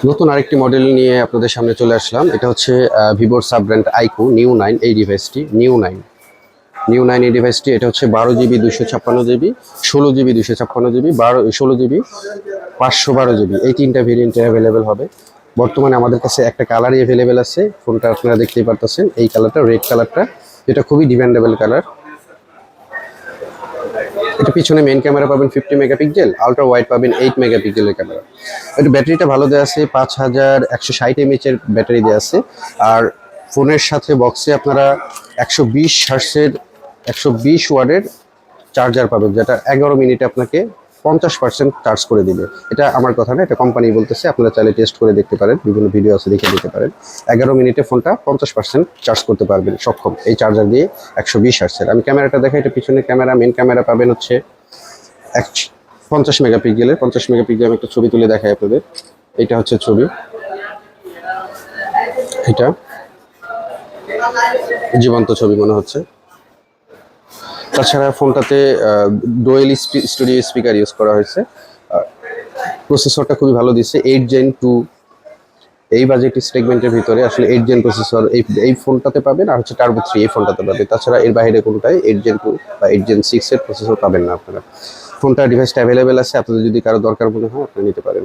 নতুন আরেকটি মডেল নিয়ে আপনাদের সামনে চলে আসলাম। এটা হচ্ছে ভিভোর সাব ব্র্যান্ড আইকু নিউ 9 এই ডিভাইসটি। নিউ 9 এই ডিভাইসটি, এটা হচ্ছে 12 GB 256 GB, 16 GB 256 GB, 16 GB 512 GB, এই তিনটা ভেরিয়েন্টে অ্যাভেলেবেল হবে। বর্তমানে আমাদের কাছে একটা কালারই অ্যাভেলেবেল আছে। ফোনটা আপনারা দেখতেই পারতেছেন, এই কালারটা, রেড কালারটা, এটা খুবই ডিমান্ডেবল কালার। এটা পিছনে মেইন ক্যামেরা পাবেন 50 মেগাপিক্সেল, আলট্রা ওয়াইড পাবেন 8 মেগাপিক্সেলের ক্যামেরা। এটা ব্যাটারিটা ভালো দেওয়া আছে, 5160 mAh ব্যাটারি দেওয়া আছে। আর ফোনের সাথে বক্সে আপনারা 120 হার্টসের 120 ওয়াটের চার্জার পাবেন, যেটা 11 মিনিটে আপনাকে 50% চার্জ করে দিবে। এটা আমার কথা না, এটা কোম্পানি বলতেছে, আপনারা চাইলে টেস্ট করে দেখতে পারেন, বিভিন্ন ভিডিও আছে, দেখে দিতে পারেন। 11 মিনিটে ফোনটা 50% চার্জ করতে পারবেন সক্ষম এই চার্জার দিয়ে 120 হার্টসের। আমি ক্যামেরাটা দেখাই, এটা পিছনে ক্যামেরা, মেন ক্যামেরা পাবেন হচ্ছে 50 মেগাপিক্সেলের। 50 মেগাপিক্সেল আমি একটা ছবি তুলে দেখাই আপনাদের। এটা হচ্ছে ছবি, এটা জীবন্ত ছবি মনে হচ্ছে। তাছাড়া ফোনটাতে ডুয়েল স্টুডিও স্পিকার ইউজ করা হয়েছে। প্রসেসরটা খুবই ভালো দিচ্ছে, 8 Gen 2। এই বাজেট সেগমেন্টের ভিতরে আসলে 8 Gen প্রসেসর এই ফোনটাতে পাবেন, আর হচ্ছে টার্বো 3 এই ফোনটাতে পাবেন। তাছাড়া এর বাইরে কোনটায় 8 Gen 2 বা 8 Gen 6 এর প্রসেসর পাবেন না আপনারা। ফোনটা ডিভাইসটা অ্যাভেলেবেল আছে, আপনাদের যদি কারো দরকার মনে হয় আপনারা নিতে পারেন।